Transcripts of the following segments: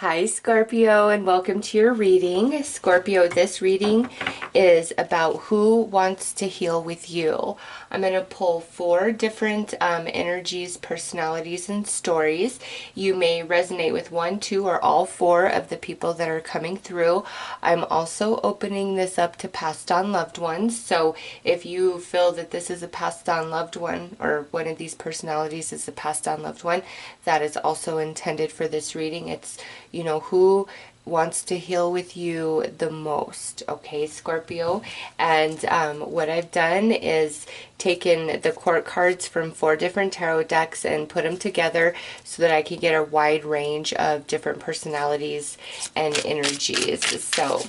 Hi Scorpio, and welcome to your reading. Scorpio, this reading is about who wants to heal with you. I'm going to pull four different energies, personalities, and stories. You may resonate with one, two, or all four of the people that are coming through. I'm also opening this up to passed on loved ones. So if you feel that this is a passed on loved one, or one of these personalities is a passed on loved one, that is also intended for this reading. It's who wants to heal with you the most, okay, Scorpio? And what I've done is taken the court cards from four different tarot decks and put them together so that I can get a wide range of different personalities and energies. So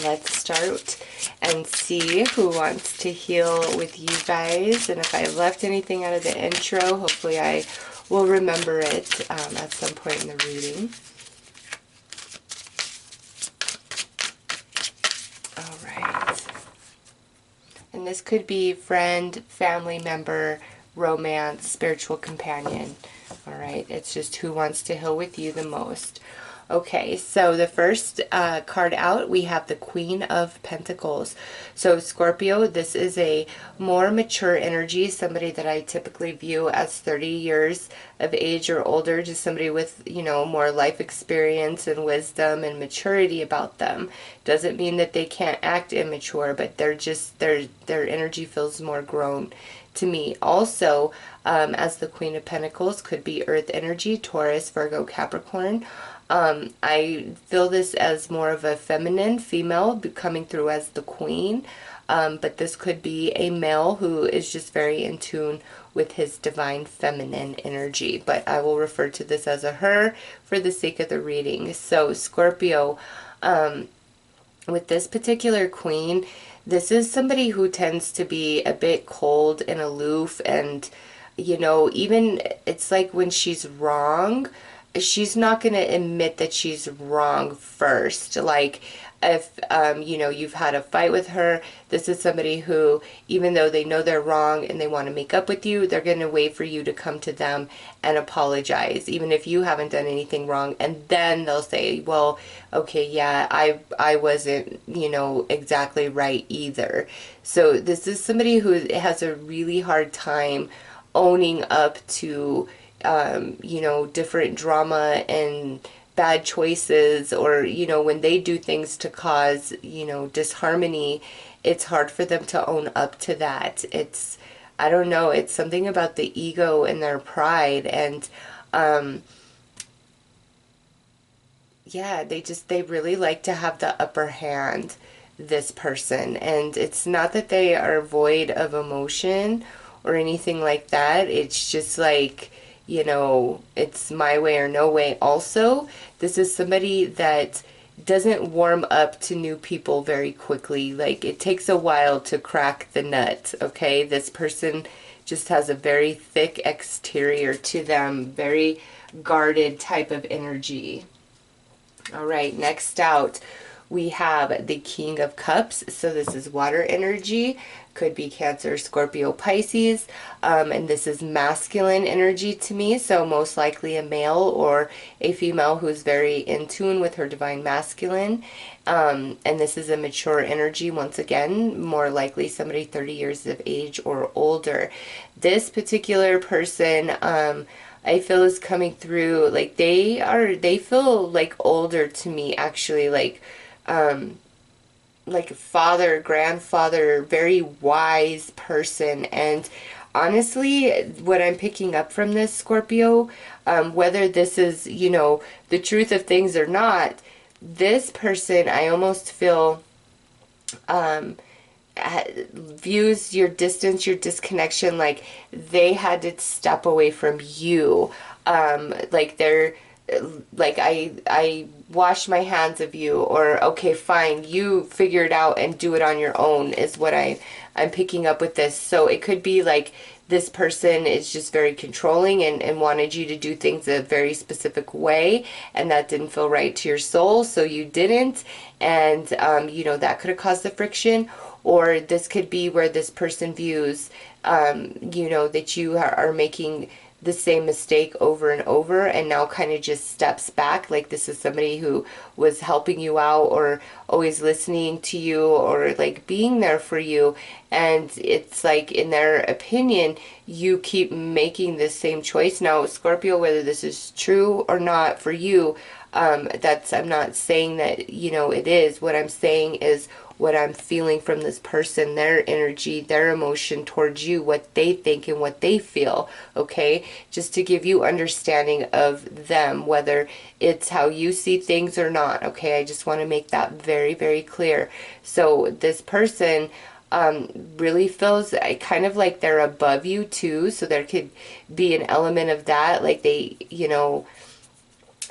let's start and see who wants to heal with you guys. And if I left anything out of the intro, hopefully I will remember it at some point in the reading. All right. And this could be friend, family member, romance, spiritual companion. All right. It's just who wants to heal with you the most. Okay, so the first card out, we have the Queen of Pentacles. So Scorpio, this is a more mature energy, somebody that I typically view as 30 years of age or older, just somebody with, more life experience and wisdom and maturity about them. Doesn't mean that they can't act immature, but they're just, their energy feels more grown to me. Also, as the Queen of Pentacles, could be Earth energy, Taurus, Virgo, Capricorn. I feel this as more of a feminine female coming through as the queen, but this could be a male who is just very in tune with his divine feminine energy, but I will refer to this as a her for the sake of the reading. So Scorpio, with this particular queen, this is somebody who tends to be a bit cold and aloof, and even it's like when she's wrong, she's not going to admit that she's wrong first. Like if, you've had a fight with her, this is somebody who, even though they know they're wrong and they want to make up with you, they're going to wait for you to come to them and apologize, even if you haven't done anything wrong. And then they'll say, well, okay, yeah, I wasn't, exactly right either. So this is somebody who has a really hard time owning up to different drama and bad choices, or, when they do things to cause, disharmony, it's hard for them to own up to that. I don't know, it's something about the ego and their pride, and, yeah, they really like to have the upper hand, this person. And it's not that they are void of emotion or anything like that. It's just like, it's my way or no way. Also, this is somebody that doesn't warm up to new people very quickly. Like, it takes a while to crack the nut, okay? This person just has a very thick exterior to them, very guarded type of energy. All right, next out, we have the King of Cups. So this is water energy, could be Cancer, Scorpio, Pisces, and this is masculine energy to me, so most likely a male or a female who's very in tune with her divine masculine, and this is a mature energy, once again, more likely somebody 30 years of age or older. This particular person, I feel is coming through, like they feel like older to me, actually, like father, grandfather, very wise person. And honestly, what I'm picking up from this, Scorpio, whether this is, the truth of things or not, this person, I almost feel, views your distance, your disconnection, like they had to step away from you. Like they're, like I wash my hands of you, or okay, fine, you figure it out and do it on your own, is what I'm picking up with this. So it could be like this person is just very controlling and wanted you to do things a very specific way, and that didn't feel right to your soul, so you didn't, and that could have caused the friction. Or this could be where this person views that you are making the same mistake over and over, and now kind of just steps back. Like this is somebody who was helping you out, or always listening to you, or like being there for you, and it's like, in their opinion, you keep making the same choice. Now, Scorpio, whether this is true or not for you, I'm not saying that, you know, it is. What I'm saying is what I'm feeling from this person, their energy, their emotion towards you, what they think and what they feel, okay? Just to give you understanding of them, whether it's how you see things or not, okay? I just want to make that very, very clear. So this person really feels kind of like they're above you too, so there could be an element of that, like they, you know,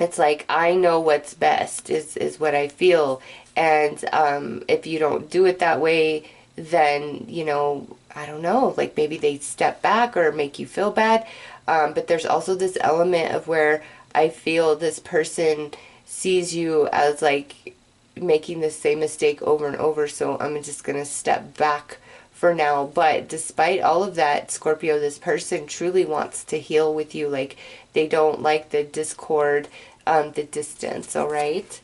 it's like, I know what's best is what I feel. And if you don't do it that way, then, you know, I don't know, like maybe they step back or make you feel bad. But there's also this element of where I feel this person sees you as like making the same mistake over and over. So I'm just going to step back for now. But despite all of that, Scorpio, this person truly wants to heal with you. Like, they don't like the discord, the distance, all right?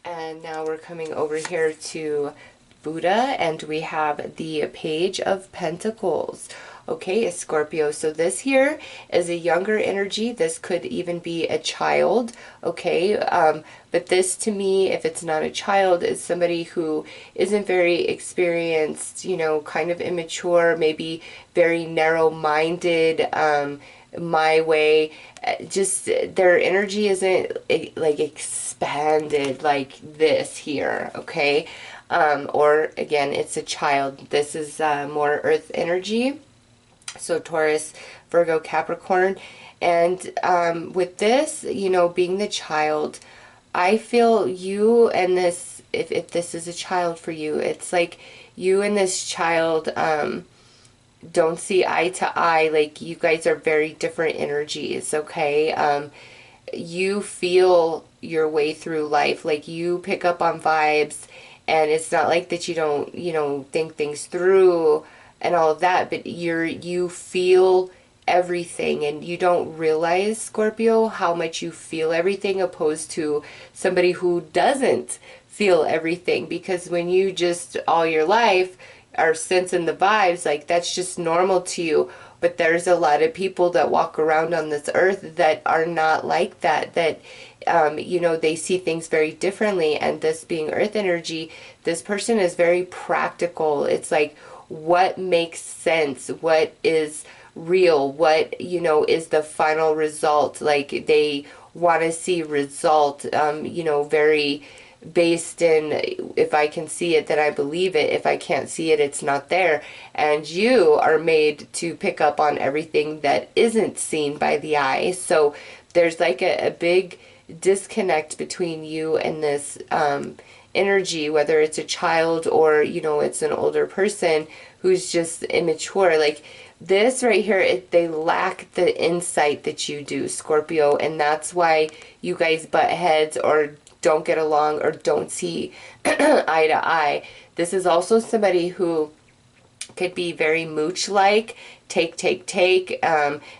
And now we're coming over here to Buddha, and we have the Page of Pentacles. Okay, Scorpio, so this here is a younger energy. This could even be a child, okay? But this, to me, if it's not a child, is somebody who isn't very experienced, you know, kind of immature, maybe very narrow-minded, my way. Just their energy isn't like expanded like this here, okay? Or again, it's a child. This is more earth energy. So Taurus, Virgo, Capricorn. And with this, you know, being the child, I feel you and this, if this is a child for you, it's like you and this child don't see eye to eye. Like, you guys are very different energies, okay? You feel your way through life. Like, you pick up on vibes, and it's not like that you don't, you know, think things through and all of that, but you feel everything, and you don't realize, Scorpio, how much you feel everything, opposed to somebody who doesn't feel everything. Because when you just all your life are sensing the vibes, like, that's just normal to you. But there's a lot of people that walk around on this earth that are not like that, that you know, they see things very differently. And this being earth energy, this person is very practical. It's like, what makes sense, what is real, what, you know, is the final result. Like, they want to see result, you know, very based in, if I can see it, then I believe it. If I can't see it, it's not there. And you are made to pick up on everything that isn't seen by the eye. So there's like a big disconnect between you and this energy, whether it's a child or, you know, it's an older person who's just immature. Like, this right here, they lack the insight that you do, Scorpio, and that's why you guys butt heads or don't get along or don't see eye to eye. This is also somebody who could be very mooch-like, take,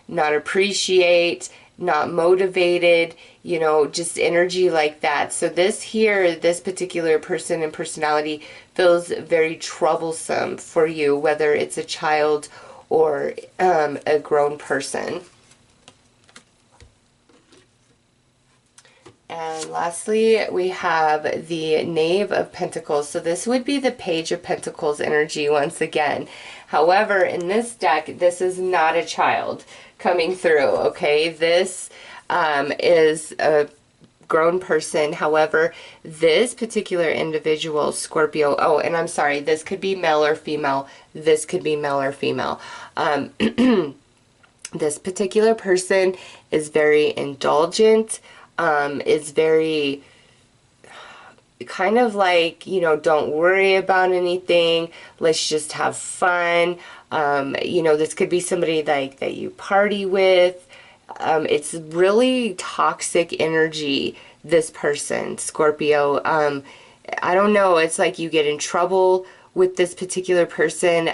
not appreciate, not motivated, you know, just energy like that. So this here, this particular person and personality feels very troublesome for you, whether it's a child or a grown person. And lastly, we have the Knave of Pentacles. So this would be the Page of Pentacles energy once again. However, in this deck, this is not a child coming through, okay? This is a grown person. However, this particular individual, Scorpio, oh, and I'm sorry, this could be male or female. This could be male or female. This particular person is very indulgent, is very kind of like, you know, don't worry about anything, let's just have fun. You know, this could be somebody like that you party with. It's really toxic energy, this person, Scorpio. I don't know, it's like you get in trouble with this particular person,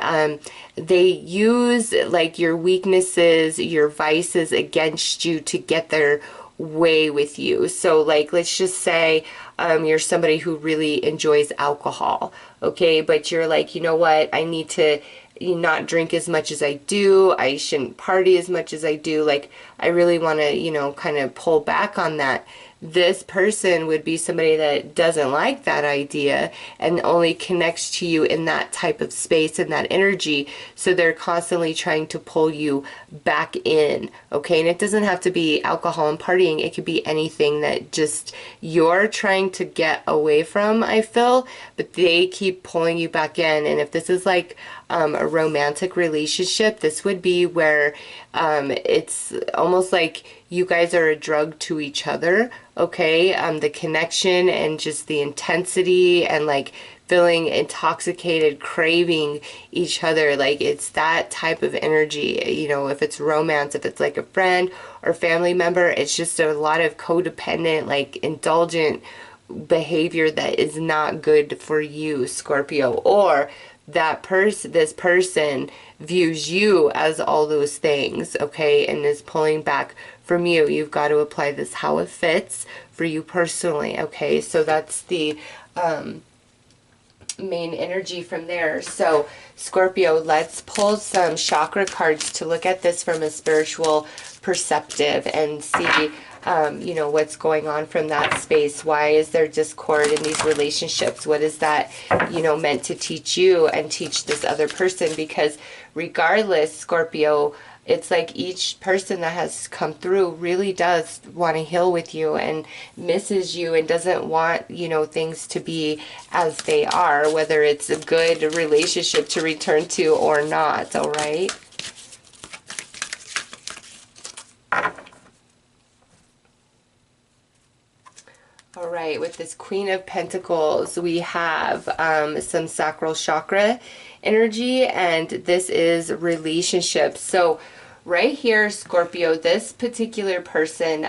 they use like your weaknesses, your vices against you to get their way with you. So like, let's just say you're somebody who really enjoys alcohol, okay, but you're like, you know what, I need to not drink as much as I do, I shouldn't party as much as I do, like I really want to, you know, kind of pull back on that. This person would be somebody that doesn't like that idea and only connects to you in that type of space and that energy. So they're constantly trying to pull you back in, okay? And it doesn't have to be alcohol and partying. It could be anything that just you're trying to get away from, I feel, but they keep pulling you back in. And if this is like a romantic relationship, this would be where it's almost like you guys are a drug to each other, okay? The connection and just the intensity and like feeling intoxicated, craving each other, like it's that type of energy. You know, if it's romance, if it's like a friend or family member, it's just a lot of codependent, like indulgent behavior that is not good for you, Scorpio. Or this person views you as all those things, okay, and is pulling back from you. You've got to apply this how it fits for you personally, okay? So that's the main energy from there. So Scorpio, let's pull some chakra cards to look at this from a spiritual perspective and see you know, what's going on from that space. Why is there discord in these relationships? What is that, you know, meant to teach you and teach this other person? Because regardless, Scorpio, it's like each person that has come through really does want to heal with you and misses you and doesn't want, you know, things to be as they are, whether it's a good relationship to return to or not, all right? All right, with this Queen of Pentacles, we have some sacral chakra energy, and this is relationships. So right here, Scorpio, this particular person,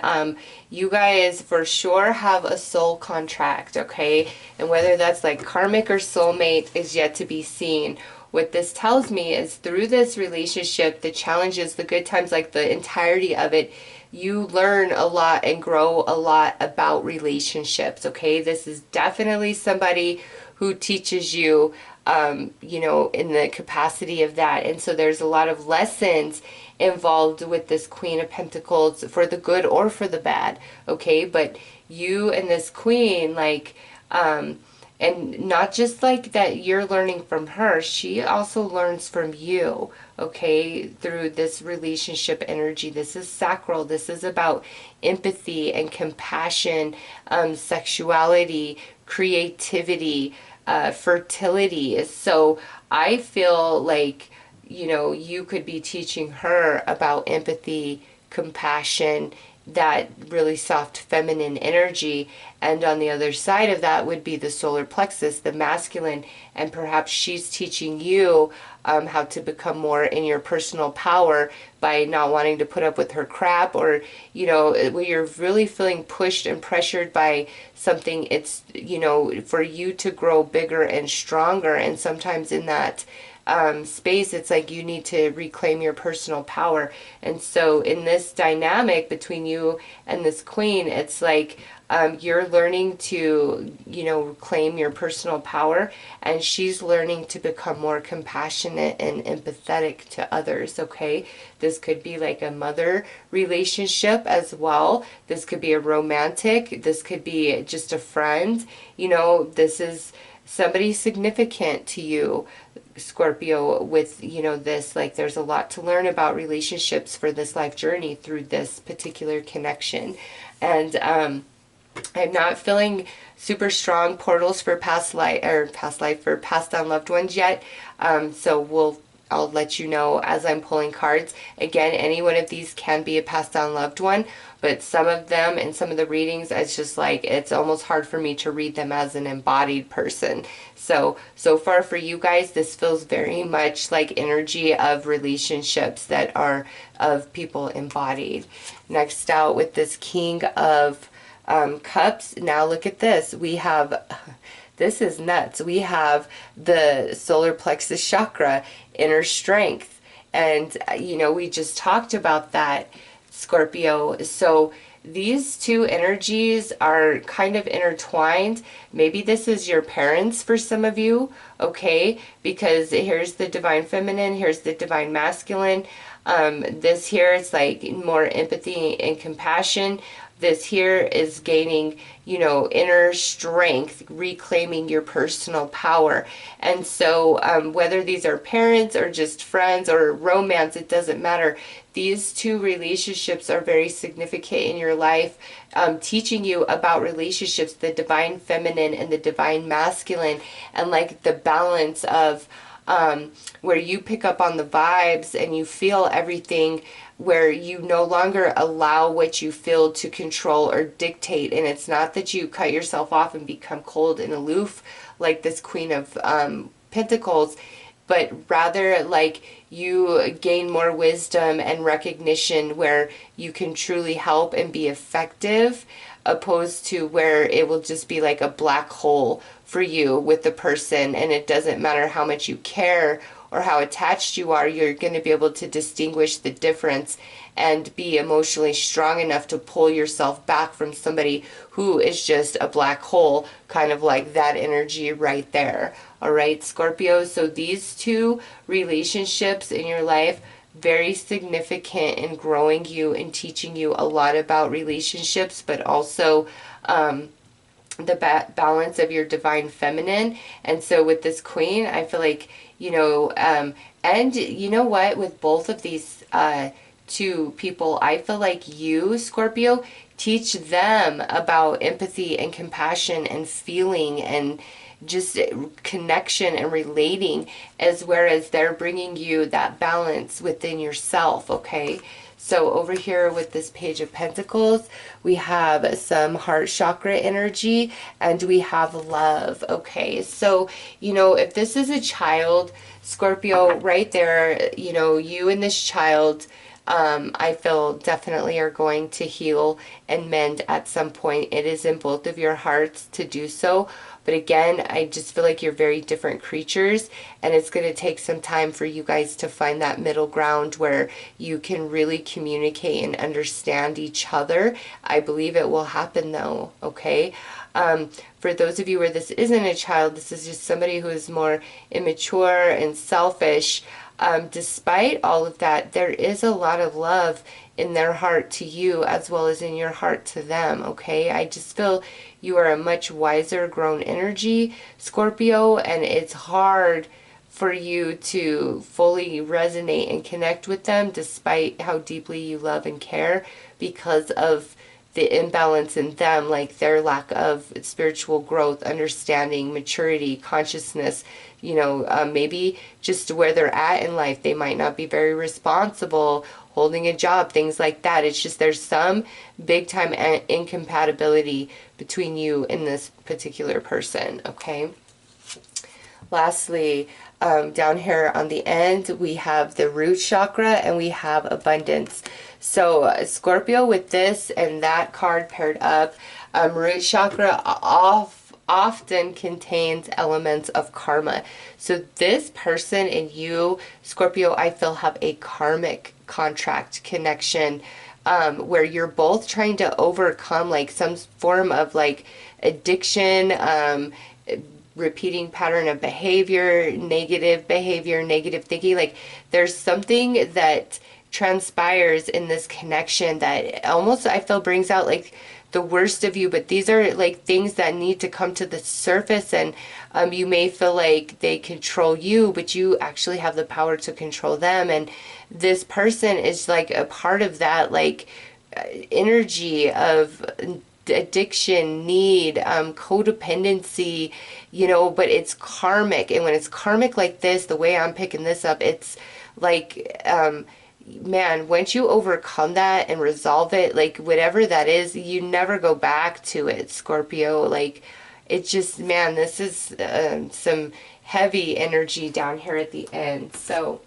you guys for sure have a soul contract, okay? And whether that's like karmic or soulmate is yet to be seen. What this tells me is through this relationship, the challenges, the good times, like the entirety of it, you learn a lot and grow a lot about relationships, okay? This is definitely somebody who teaches you, you know, in the capacity of that. And so there's a lot of lessons involved with this Queen of Pentacles for the good or for the bad, okay? But you and this Queen, like, and not just like that you're learning from her, she also learns from you, okay, through this relationship energy. This is sacral. This is about empathy and compassion, sexuality, creativity, fertility. So I feel like, you know, you could be teaching her about empathy, compassion, that really soft feminine energy, and on the other side of that would be the solar plexus, the masculine, and perhaps she's teaching you how to become more in your personal power by not wanting to put up with her crap, or, you know, when you're really feeling pushed and pressured by something, it's, you know, for you to grow bigger and stronger. And sometimes in that space, it's like you need to reclaim your personal power. And so in this dynamic between you and this Queen, it's like you're learning to, you know, claim your personal power, and she's learning to become more compassionate and empathetic to others, okay? This could be like a mother relationship as well. This could be a romantic. This could be just a friend. You know, this is somebody significant to you, Scorpio, with, you know, this, like, there's a lot to learn about relationships for this life journey through this particular connection. And I'm not feeling super strong portals for past life for passed on loved ones yet. So I'll let you know as I'm pulling cards. Again, any one of these can be a passed on loved one, but some of them in some of the readings, it's just like, it's almost hard for me to read them as an embodied person. So far for you guys, this feels very much like energy of relationships that are of people embodied. Next out with this King of Cups. Now look at this. We have This is nuts. We have the solar plexus chakra, inner strength. And, you know, we just talked about that, Scorpio. So these two energies are kind of intertwined. Maybe this is your parents for some of you, okay? Because here's the divine feminine, here's the divine masculine. This here is like more empathy and compassion. This here is gaining, you know, inner strength, reclaiming your personal power. And so whether these are parents or just friends or romance, it doesn't matter. These two relationships are very significant in your life, teaching you about relationships, the divine feminine and the divine masculine, and like the balance of where you pick up on the vibes and you feel everything, where you no longer allow what you feel to control or dictate. And it's not that you cut yourself off and become cold and aloof like this Queen of Pentacles, but rather like you gain more wisdom and recognition where you can truly help and be effective, opposed to where it will just be like a black hole for you with the person, and it doesn't matter how much you care or how attached you are, you're going to be able to distinguish the difference and be emotionally strong enough to pull yourself back from somebody who is just a black hole, kind of like that energy right there. All right, Scorpio, so these two relationships in your life, very significant in growing you and teaching you a lot about relationships, but also the balance of your divine feminine. And so with this Queen, I feel like, you know, and you know what, with both of these two people, I feel like you, Scorpio, teach them about empathy and compassion and feeling and just connection and relating, as whereas they're bringing you that balance within yourself, okay? So over here with this Page of Pentacles, we have some heart chakra energy and we have love, okay? So, you know, if this is a child, Scorpio, right there, you know, you and this child, I feel definitely are going to heal and mend at some point. It is in both of your hearts to do so. But again, I just feel like you're very different creatures, and it's going to take some time for you guys to find that middle ground where you can really communicate and understand each other. I believe it will happen though, okay? For those of you where this isn't a child, this is just somebody who is more immature and selfish. Despite all of that, there is a lot of love in their heart to you as well as in your heart to them, okay? I just feel you are a much wiser, grown energy, Scorpio, and it's hard for you to fully resonate and connect with them despite how deeply you love and care, because of the imbalance in them, like their lack of spiritual growth, understanding, maturity, consciousness, you know, maybe just where they're at in life. They might not be very responsible, holding a job, things like that. It's just there's some big time incompatibility between you and this particular person, okay? Lastly, down here on the end, we have the root chakra and we have abundance. So Scorpio, with this and that card paired up, root chakra often contains elements of karma. So this person and you, Scorpio, I feel have a karmic contract connection, where you're both trying to overcome like some form of like addiction, repeating pattern of behavior, negative thinking. Like there's something that transpires in this connection that almost I feel brings out like the worst of you, but these are like things that need to come to the surface. And you may feel like they control you, but you actually have the power to control them. And this person is like a part of that like energy of addiction, need, codependency, you know, but it's karmic. And when it's karmic like this, the way I'm picking this up, it's like, man, once you overcome that and resolve it, like whatever that is, you never go back to it, Scorpio. Like it just, man, this is some heavy energy down here at the end. So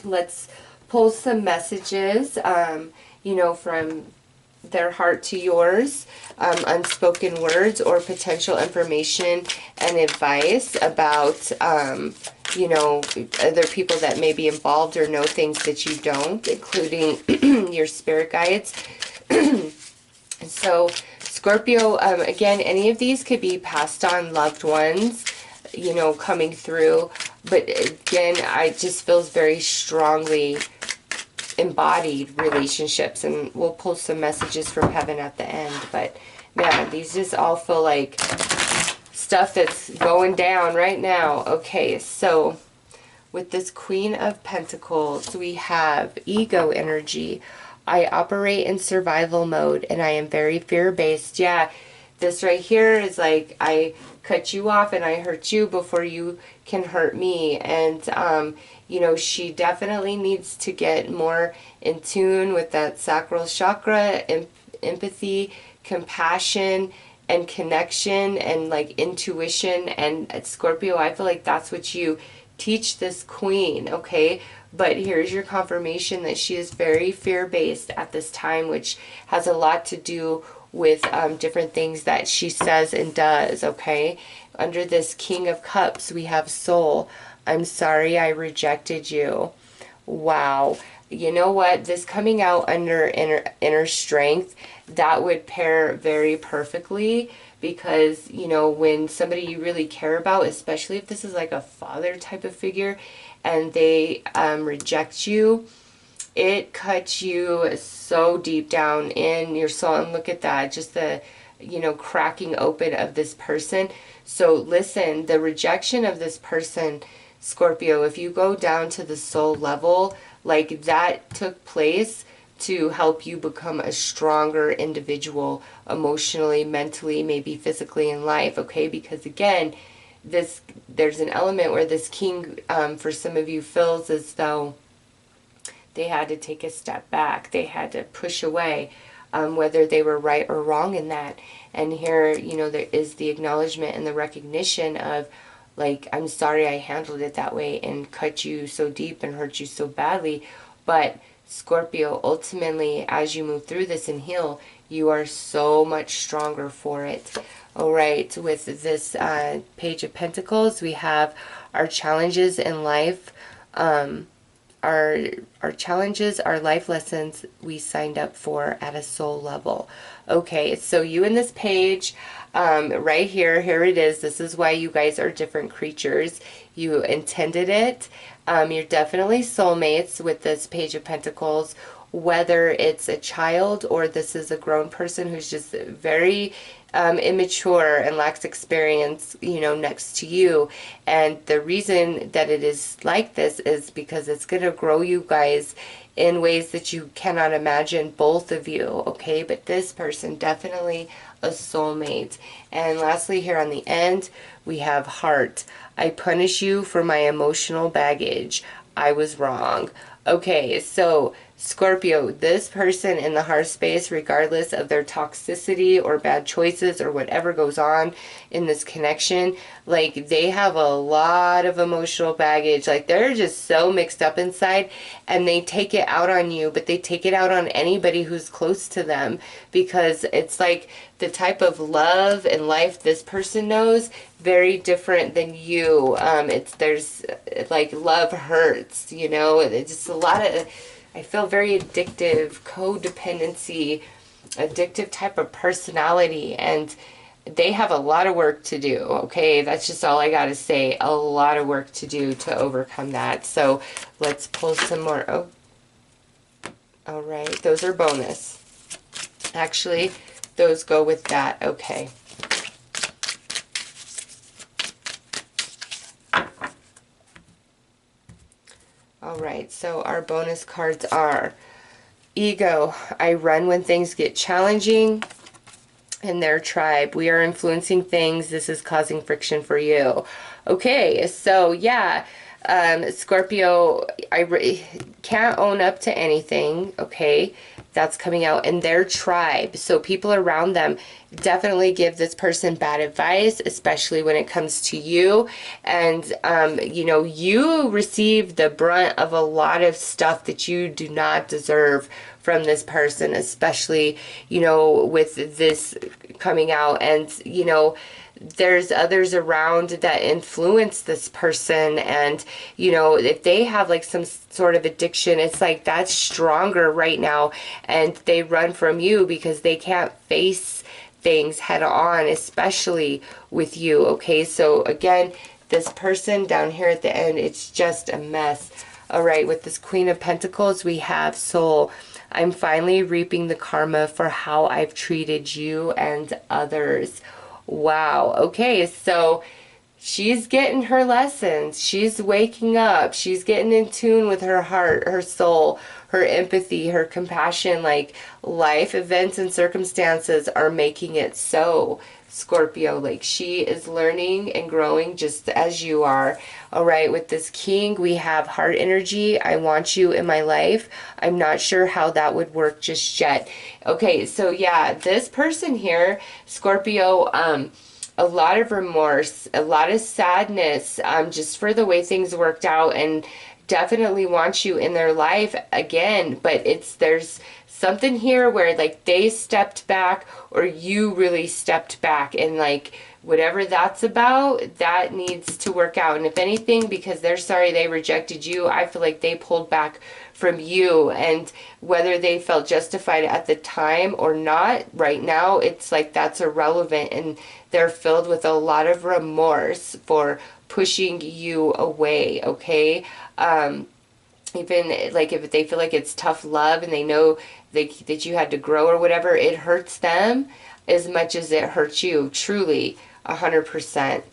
let's pull some messages, you know, from their heart to yours, unspoken words or potential information and advice about, you know, other people that may be involved or know things that you don't, including your spirit guides. So, Scorpio, again, any of these could be passed on loved ones, you know, coming through. But again, I just feels very strongly embodied relationships, and we'll pull some messages from heaven at the end. But man, these just all feel like stuff that's going down right now. Okay, so with this Queen of Pentacles, we have ego energy. I operate in survival mode and I am very fear-based. Yeah, this right here is like, I cut you off and I hurt you before you can hurt me. And you know, she definitely needs to get more in tune with that sacral chakra, empathy, compassion, and connection, and like intuition. And Scorpio, I feel like that's what you teach this queen, okay? But here's your confirmation that she is very fear-based at this time, which has a lot to do with different things that she says and does, okay? Under this King of Cups, we have Soul. I'm sorry I rejected you. Wow. You know what? This coming out under inner strength, that would pair very perfectly, because, you know, when somebody you really care about, especially if this is like a father type of figure, and they reject you, it cuts you so deep down in your soul. And look at that, just the, you know, cracking open of this person. So listen, the rejection of this person, Scorpio, if you go down to the soul level, like that took place to help you become a stronger individual emotionally, mentally, maybe physically in life, okay? Because again, there's an element where this king, for some of you, feels as though they had to take a step back. They had to push away, whether they were right or wrong in that. And here, you know, there is the acknowledgement and the recognition of, like, I'm sorry I handled it that way and cut you so deep and hurt you so badly. But Scorpio, ultimately, as you move through this and heal, you are so much stronger for it. All right, with this Page of Pentacles, we have our challenges in life. Our challenges, our life lessons we signed up for at a soul level. Okay, so you in this page, right here it is. This is why you guys are different creatures. You intended it. You're definitely soulmates with this Page of Pentacles, whether it's a child or this is a grown person who's just very immature and lacks experience, you know, next to you. And the reason that it is like this is because it's going to grow you guys in ways that you cannot imagine, both of you, okay? But this person, definitely a soulmate. And lastly, here on the end, we have Heart. I punish you for my emotional baggage. I was wrong. Okay, so Scorpio, this person in the heart space, regardless of their toxicity or bad choices or whatever goes on in this connection, like, they have a lot of emotional baggage. Like, they're just so mixed up inside, and they take it out on you, but they take it out on anybody who's close to them, because it's like the type of love and life this person knows, very different than you. There's like, love hurts, you know. It's just a lot of, I feel very addictive, codependency, addictive type of personality, and they have a lot of work to do, okay? That's just all I gotta say. A lot of work to do to overcome that. So let's pull some more. Oh, all right. Those are bonus. Actually, those go with that. Okay. All right, so our bonus cards are Ego. I run when things get challenging. And their tribe. We are influencing things. This is causing friction for you. Okay, so yeah, Scorpio, I can't own up to anything, okay? That's coming out in their tribe. So people around them definitely give this person bad advice, especially when it comes to you. And, you know, you receive the brunt of a lot of stuff that you do not deserve from this person, especially, you know, with this coming out. And, you know, there's others around that influence this person, and you know, if they have like some sort of addiction, it's like that's stronger right now, and they run from you because they can't face things head on, especially with you. Okay, so again, this person down here at the end, it's just a mess. All right, with this Queen of Pentacles, we have Soul. I'm finally reaping the karma for how I've treated you and others. Wow. Okay, so she's getting her lessons. She's waking up. She's getting in tune with her heart, her soul, her empathy, her compassion. Like, life events and circumstances are making it so, Scorpio. Like, she is learning and growing just as you are. All right, with this King, we have heart energy. I want you in my life. I'm not sure how that would work just yet. Okay, so yeah, this person here, Scorpio, a lot of remorse, a lot of sadness, just for the way things worked out, and definitely wants you in their life again. But there's something here where like they stepped back, or you really stepped back, and like whatever that's about, that needs to work out. And if anything, because they're sorry they rejected you, I feel like they pulled back from you. And whether they felt justified at the time or not, right now, it's like that's irrelevant. And they're filled with a lot of remorse for pushing you away, okay? Even like if they feel like it's tough love and they know that you had to grow or whatever, it hurts them as much as it hurts you, truly, 100%.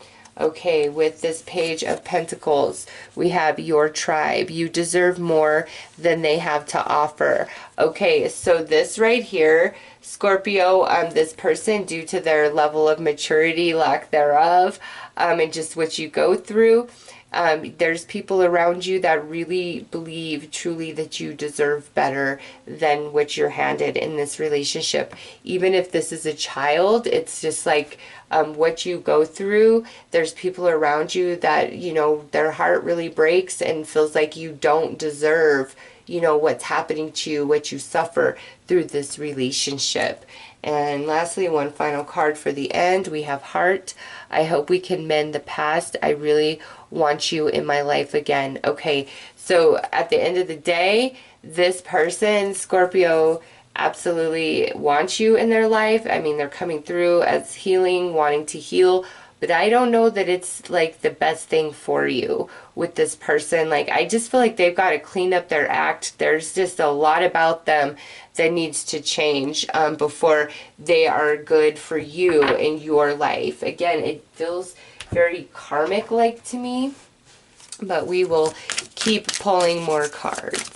Okay, with this Page of Pentacles, we have your tribe. You deserve more than they have to offer. Okay, so this right here, Scorpio, this person, due to their level of maturity, lack thereof, and just what you go through, there's people around you that really believe truly that you deserve better than what you're handed in this relationship. Even if this is a child, it's just like what you go through. There's people around you that, you know, their heart really breaks and feels like you don't deserve, you know, what's happening to you, what you suffer through this relationship. And lastly, one final card for the end, we have Heart. I hope we can mend the past. I really want you in my life again. Okay, so at the end of the day, this person, Scorpio, absolutely wants you in their life. I mean, they're coming through as healing, wanting to heal, but I don't know that it's like the best thing for you with this person. Like, I just feel like they've got to clean up their act. There's just a lot about them that needs to change before they are good for you in your life. Again, it feels very karmic-like to me, but we will keep pulling more cards.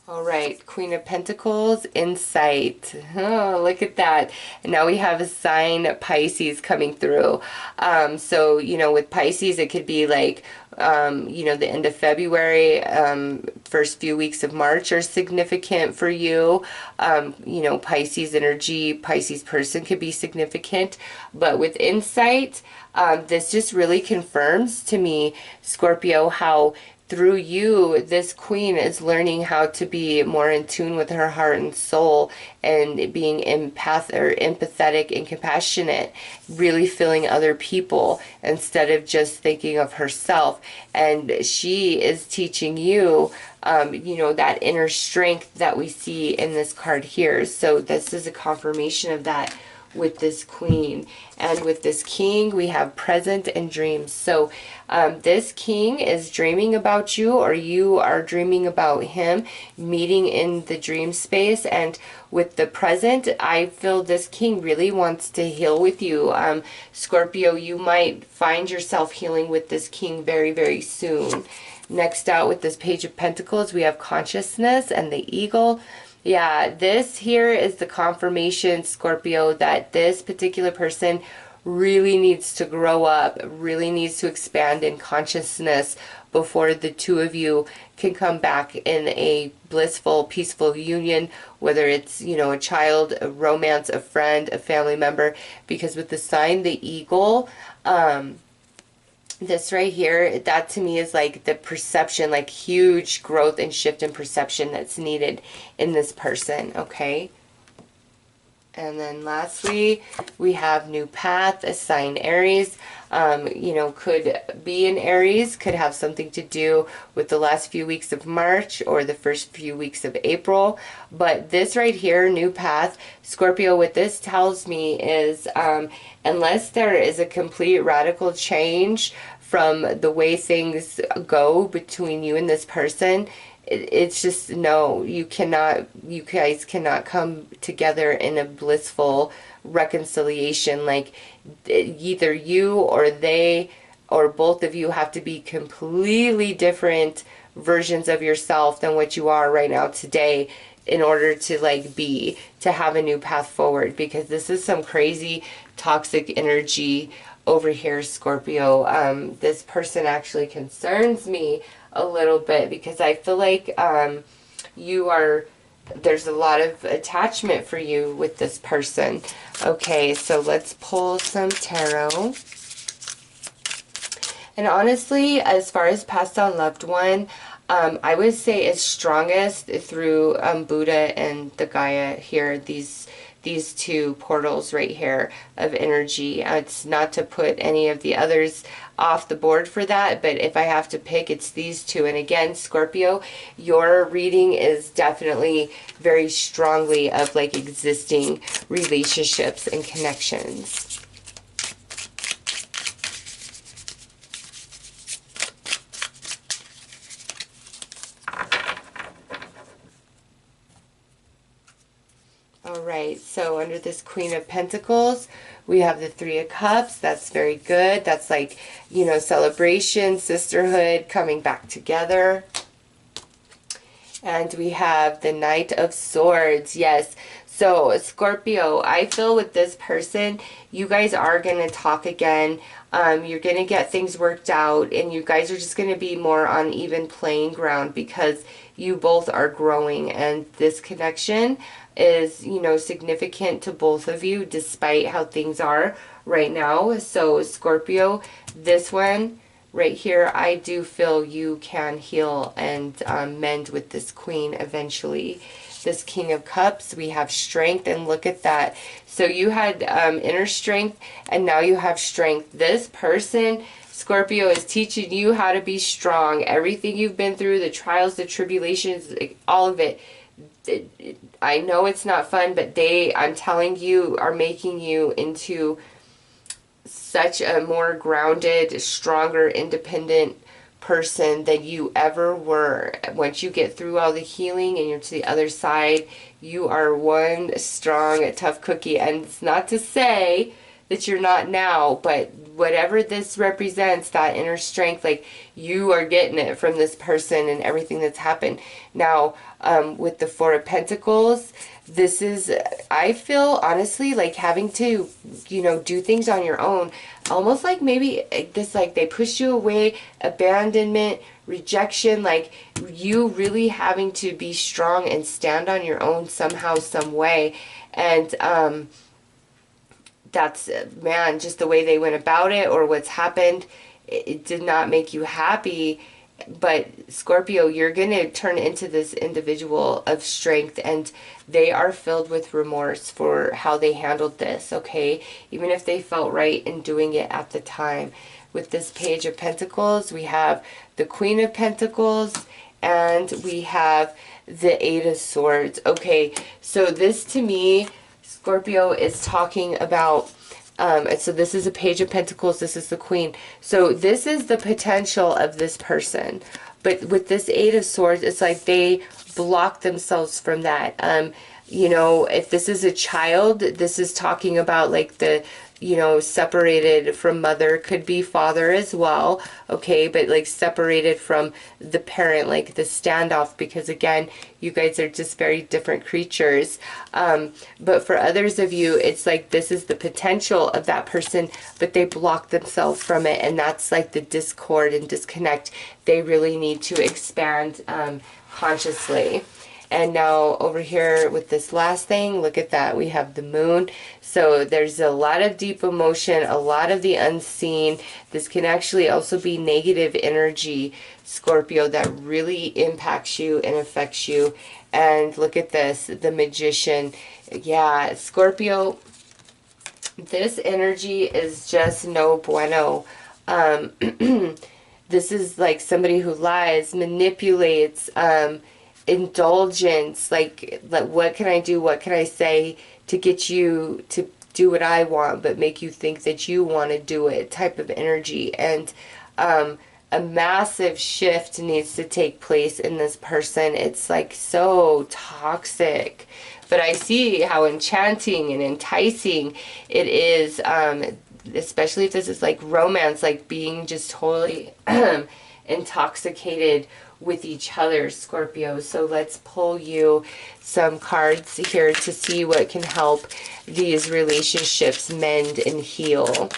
All right, Queen of Pentacles, Insight. Oh, look at that. And now we have a sign, Pisces, coming through. So, you know, with Pisces, it could be like, you know, the end of February, first few weeks of March are significant for you. You know, Pisces energy, Pisces person could be significant. But with Insight, this just really confirms to me, Scorpio, how through you, this queen is learning how to be more in tune with her heart and soul, and being empathetic and compassionate, really feeling other people instead of just thinking of herself. And she is teaching you, you know, that inner strength that we see in this card here. So this is a confirmation of that with this queen. And with this king, we have present and dreams. So this king is dreaming about you, or you are dreaming about him, meeting in the dream space. And with the present, I feel this king really wants to heal with you. Scorpio, you might find yourself healing with this king very, very soon. Next out, with this Page of Pentacles, we have consciousness and the eagle. Yeah, this here is the confirmation, Scorpio, that this particular person really needs to grow up, really needs to expand in consciousness before the two of you can come back in a blissful, peaceful union, whether it's, you know, a child, a romance, a friend, a family member. Because with the sign, the eagle, This right here, that to me is like the perception, like huge growth and shift in perception that's needed in this person, okay? And then lastly, we have new path, a sign Aries. You know, could be in Aries, could have something to do with the last few weeks of March or the first few weeks of April. But this right here, new path, Scorpio, what this tells me is unless there is a complete radical change from the way things go between you and this person, it's just, no, you guys cannot come together in a blissful reconciliation. Like, either you or they or both of you have to be completely different versions of yourself than what you are right now today in order to to have a new path forward, because this is some crazy toxic energy over here, Scorpio. This person actually concerns me a little bit because I feel like there's a lot of attachment for you with this person. Okay, so let's pull some tarot. And honestly, as far as passed on loved one, I would say it's strongest through Buddha and the Gaia here, these two portals right here of energy. It's not to put any of the others off the board for that, but if I have to pick, it's these two. And again, Scorpio, your reading is definitely very strongly of like existing relationships and connections. Alright, so under this Queen of Pentacles, we have the Three of Cups. That's very good. That's like, you know, celebration, sisterhood, coming back together. And we have the Knight of Swords. Yes. So, Scorpio, I feel with this person, you guys are going to talk again. You're going to get things worked out, and you guys are just going to be more on even playing ground because you both are growing, and this connection is, you know, significant to both of you despite how things are right now. So, Scorpio, this one right here, I do feel you can heal and mend with this Queen eventually. This King of Cups, we have strength, and look at that. So you had inner strength, and now you have strength. This person, Scorpio, is teaching you how to be strong. Everything you've been through, the trials, the tribulations, all of it. I know it's not fun, but I'm telling you, are making you into such a more grounded, stronger, independent person than you ever were. Once you get through all the healing and you're to the other side, you are one strong, tough cookie. And it's not to say that you're not now, but whatever this represents, that inner strength, like, you are getting it from this person and everything that's happened. Now, with the Four of Pentacles, this is, I feel, honestly, like having to, you know, do things on your own. Almost like maybe this, like, they push you away, abandonment, rejection, like you really having to be strong and stand on your own somehow, some way. And, that's, man, just the way they went about it or what's happened, it did not make you happy. But Scorpio, you're going to turn into this individual of strength, and they are filled with remorse for how they handled this, okay? Even if they felt right in doing it at the time. With this Page of Pentacles, we have the Queen of Pentacles, and we have the Eight of Swords. Okay, so this to me, Scorpio, is talking about, so this is a Page of Pentacles, this is the Queen. So this is the potential of this person. But with this Eight of Swords, it's like they block themselves from that. You know, if this is a child, this is talking about like the, you know, separated from mother, could be father as well, okay, but like separated from the parent, like the standoff, because again, you guys are just very different creatures. But for others of you, it's like this is the potential of that person, but they block themselves from it, and that's like the discord and disconnect they really need to expand consciously. And now over here with this last thing, look at that. We have the moon. So there's a lot of deep emotion, a lot of the unseen. This can actually also be negative energy, Scorpio, that really impacts you and affects you. And look at this, the Magician. Yeah, Scorpio, this energy is just no bueno. This is like somebody who lies, manipulates, indulgence, like what can I do, what can I say to get you to do what I want, but make you think that you want to do it, type of energy. And a massive shift needs to take place in this person. It's like so toxic. But I see how enchanting and enticing it is, especially if this is like romance, like being just totally intoxicated with each other, Scorpio. So let's pull you some cards here to see what can help these relationships mend and heal.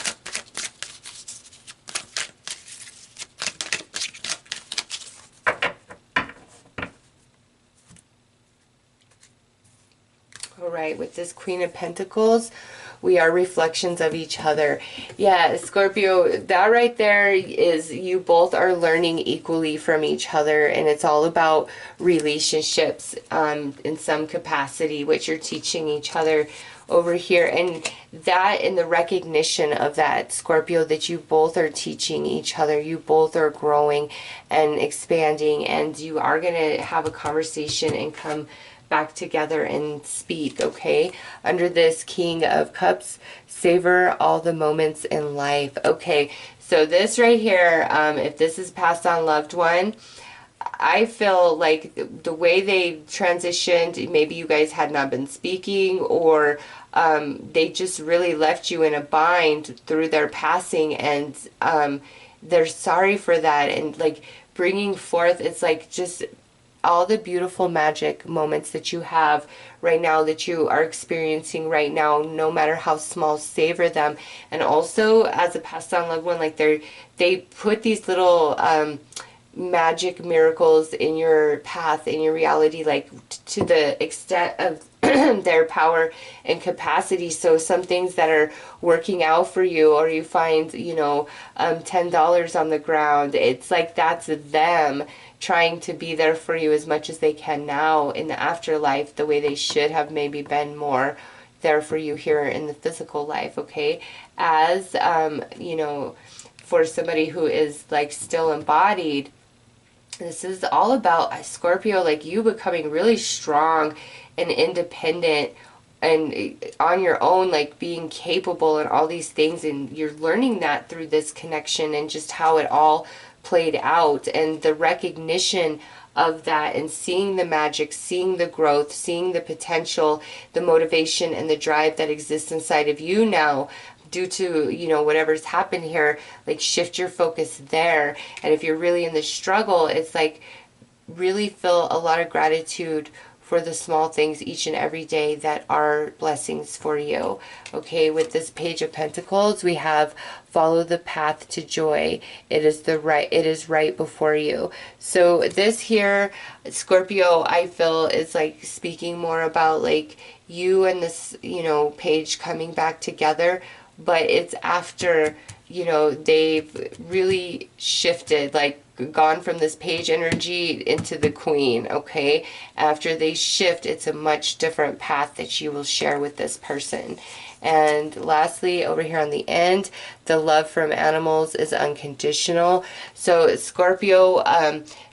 All right, with this Queen of Pentacles, we are reflections of each other. Yeah, Scorpio, that right there is you both are learning equally from each other, and it's all about relationships in some capacity, what you're teaching each other over here. And that, in the recognition of that, Scorpio, that you both are teaching each other, you both are growing and expanding, and you are going to have a conversation and come back together and speak, okay? Under this King of Cups, savor all the moments in life. Okay, so this right here, if this is passed on loved one, I feel like the way they transitioned, maybe you guys had not been speaking, or they just really left you in a bind through their passing, and they're sorry for that. And like bringing forth, it's like just all the beautiful magic moments that you have right now, that you are experiencing right now, no matter how small, savor them. And also, as a passed on loved one, like they put these little magic miracles in your path, in your reality, like to the extent of their power and capacity. So some things that are working out for you, or you find, you know, $10 on the ground, it's like that's them trying to be there for you as much as they can now in the afterlife, the way they should have maybe been more there for you here in the physical life, okay? As, you know, for somebody who is like still embodied, this is all about, Scorpio, like you becoming really strong and independent and on your own, like being capable and all these things. And you're learning that through this connection and just how it all played out, and the recognition of that, and seeing the magic, seeing the growth, seeing the potential, the motivation and the drive that exists inside of you now due to, you know, whatever's happened here. Like shift your focus there. And if you're really in the struggle, it's like really feel a lot of gratitude for the small things each and every day that are blessings for you. Okay, with this Page of Pentacles, we have follow the path to joy. It is right before you. So this here, Scorpio, I feel is like speaking more about like you and this, you know, page coming back together, but it's after, you know, they've really shifted, like gone from this page energy into the queen, okay? After they shift, it's a much different path that you will share with this person. And lastly, over here on the end, the love from animals is unconditional. So Scorpio,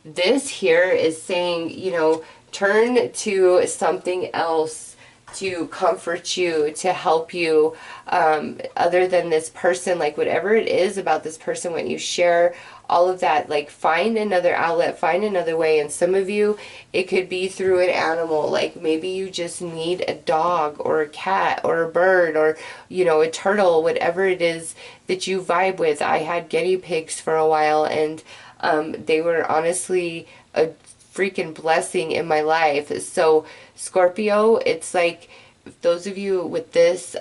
this here is saying, you know, turn to something else to comfort you, to help you, other than this person. Like whatever it is about this person, when you share all of that, like find another outlet, find another way. And some of you, it could be through an animal. Like maybe you just need a dog or a cat or a bird or, you know, a turtle, whatever it is that you vibe with. I had guinea pigs for a while, and they were honestly a freaking blessing in my life. So Scorpio, it's like those of you with this,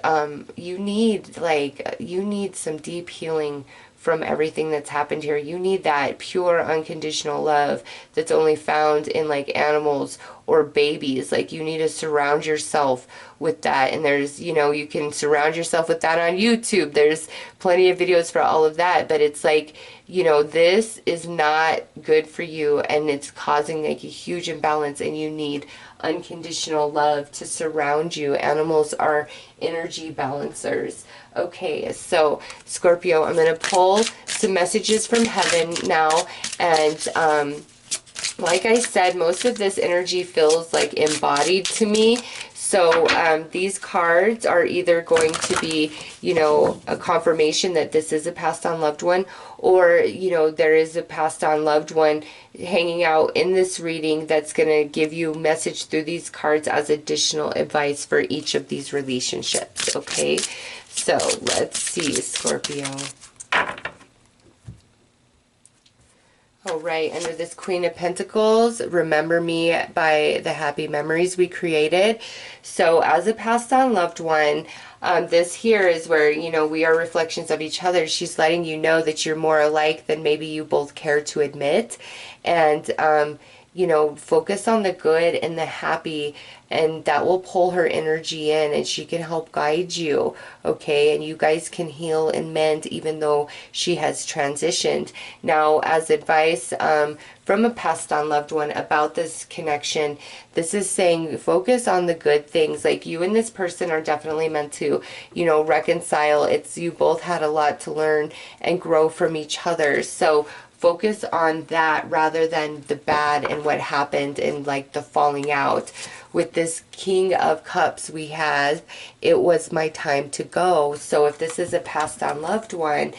you need some deep healing from everything that's happened here. You need that pure unconditional love that's only found in like animals or babies. Like you need to surround yourself with that. And there's, you know, you can surround yourself with that on YouTube. There's plenty of videos for all of that, but it's like, you know, this is not good for you and it's causing like a huge imbalance, and you need unconditional love to surround you. Animals are energy balancers. Okay, so Scorpio, I'm going to pull some messages from heaven now, and like I said, most of this energy feels like embodied to me. So these cards are either going to be, you know, a confirmation that this is a passed on loved one, or, you know, there is a passed on loved one hanging out in this reading that's going to give you a message through these cards as additional advice for each of these relationships. Okay, so let's see, Scorpio. All right, under this Queen of Pentacles, remember me by the happy memories we created. So as a passed on loved one, this here is where, you know, we are reflections of each other. She's letting you know that you're more alike than maybe you both care to admit. And, you know, focus on the good and the happy, and that will pull her energy in, and she can help guide you, okay? And you guys can heal and mend even though she has transitioned. Now, as advice from a passed on loved one about this connection, this is saying focus on the good things. Like you and this person are definitely meant to, you know, reconcile. It's, you both had a lot to learn and grow from each other. So focus on that rather than the bad and what happened and like the falling out. With this King of Cups we have, it was my time to go. So if this is a passed on loved one,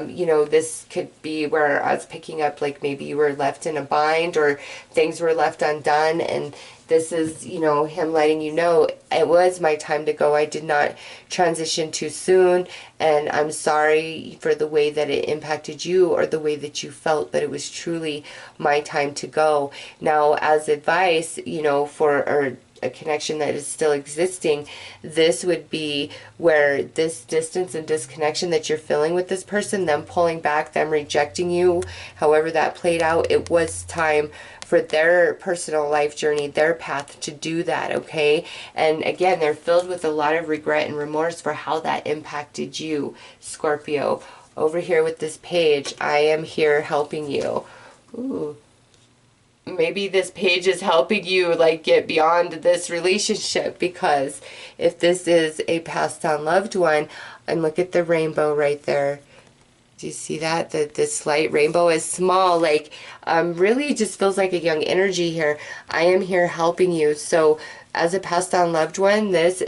you know, this could be where I was picking up, like maybe you were left in a bind or things were left undone, and this is, you know, him letting you know it was my time to go. I did not transition too soon, and I'm sorry for the way that it impacted you or the way that you felt, but it was truly my time to go. Now, as advice, you know, for a connection that is still existing, this would be where this distance and disconnection that you're feeling with this person, them pulling back, them rejecting you, however that played out, it was time for their personal life journey, their path to do that, okay? And again, they're filled with a lot of regret and remorse for how that impacted you, Scorpio. Over here with this page, I am here helping you. Ooh. Maybe this page is helping you like get beyond this relationship, because if this is a passed on loved one, and look at the rainbow right there. Do you see that? This light rainbow is small, like really just feels like a young energy here. I am here helping you. So as a passed on loved one, this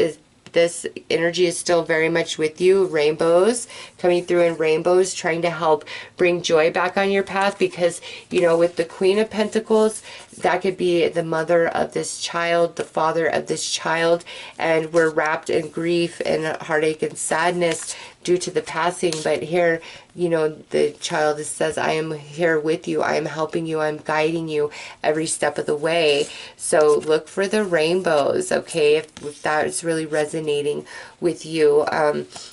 energy is still very much with you. Rainbows coming through in rainbows, trying to help bring joy back on your path, because, you know, with the Queen of Pentacles, that could be the mother of this child, the father of this child, and we're wrapped in grief and heartache and sadness due to the passing. But here, you know, the child says, I am here with you, I am helping you, I'm guiding you every step of the way. So look for the rainbows, okay, if that is really resonating with you.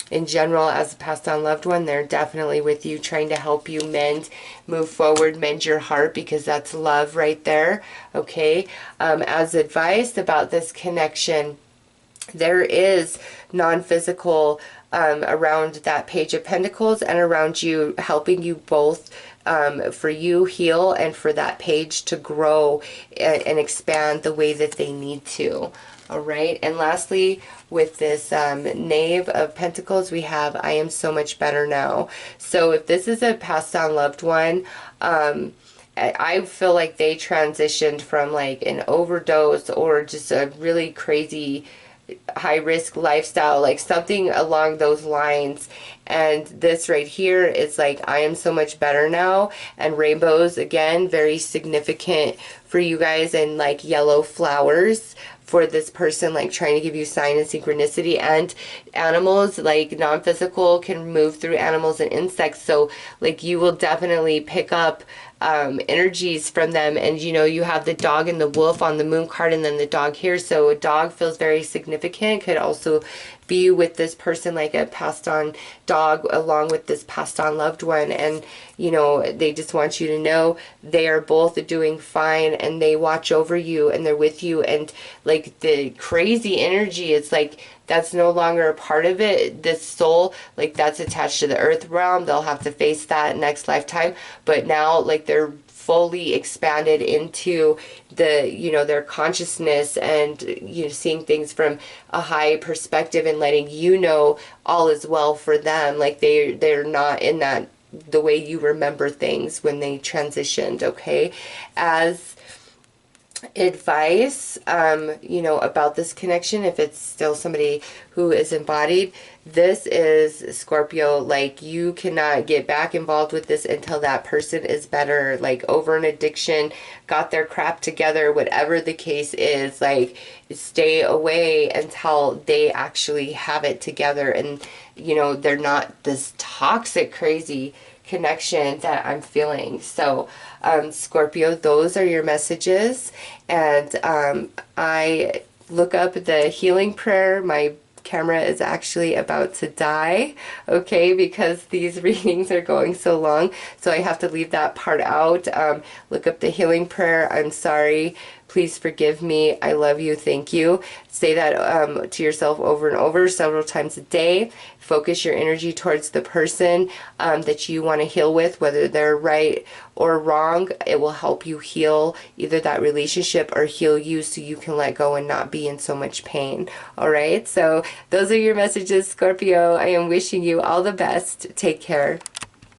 In general, as a passed on loved one, they're definitely with you, trying to help you mend, move forward, mend your heart, because that's love right there, okay? As advice about this connection, there is non-physical around that Page of Pentacles and around you, helping you both, for you heal and for that page to grow and expand the way that they need to. All right, and lastly, with this Knave of Pentacles, we have I am so much better now. So if this is a passed on loved one, I feel like they transitioned from like an overdose or just a really crazy high-risk lifestyle, like something along those lines. And this right here is like I am so much better now. And rainbows, again, very significant for you guys, and like yellow flowers for this person, like trying to give you sign and synchronicity. And animals, like non-physical, can move through animals and insects, so like you will definitely pick up energies from them. And you know, you have the dog and the wolf on the moon card, and then the dog here, so a dog feels very significant. Could also be with this person like a passed on dog along with this passed on loved one, and you know, they just want you to know they are both doing fine, and they watch over you, and they're with you, and like the crazy energy, it's like that's no longer a part of it. This soul, like that's attached to the earth realm. They'll have to face that next lifetime, but now like they're fully expanded into the, you know, their consciousness, and you know, seeing things from a high perspective, and letting you know all is well for them. Like they're not in that the way you remember things when they transitioned. Okay, as advice, you know, about this connection, if it's still somebody who is embodied, this is Scorpio, like you cannot get back involved with this until that person is better, like over an addiction, got their crap together, whatever the case is. Like stay away until they actually have it together, and you know, they're not this toxic crazy connection that I'm feeling. So Scorpio, those are your messages, and I look up the healing prayer. My camera is actually about to die, okay, because these readings are going so long, so I have to leave that part out. Look up the healing prayer. I'm sorry, please forgive me, I love you, thank you. Say that to yourself over and over several times a day. Focus your energy towards the person that you want to heal with, whether they're right or wrong. It will help you heal either that relationship or heal you, so you can let go and not be in so much pain. All right, so those are your messages, Scorpio. I am wishing you all the best. Take care.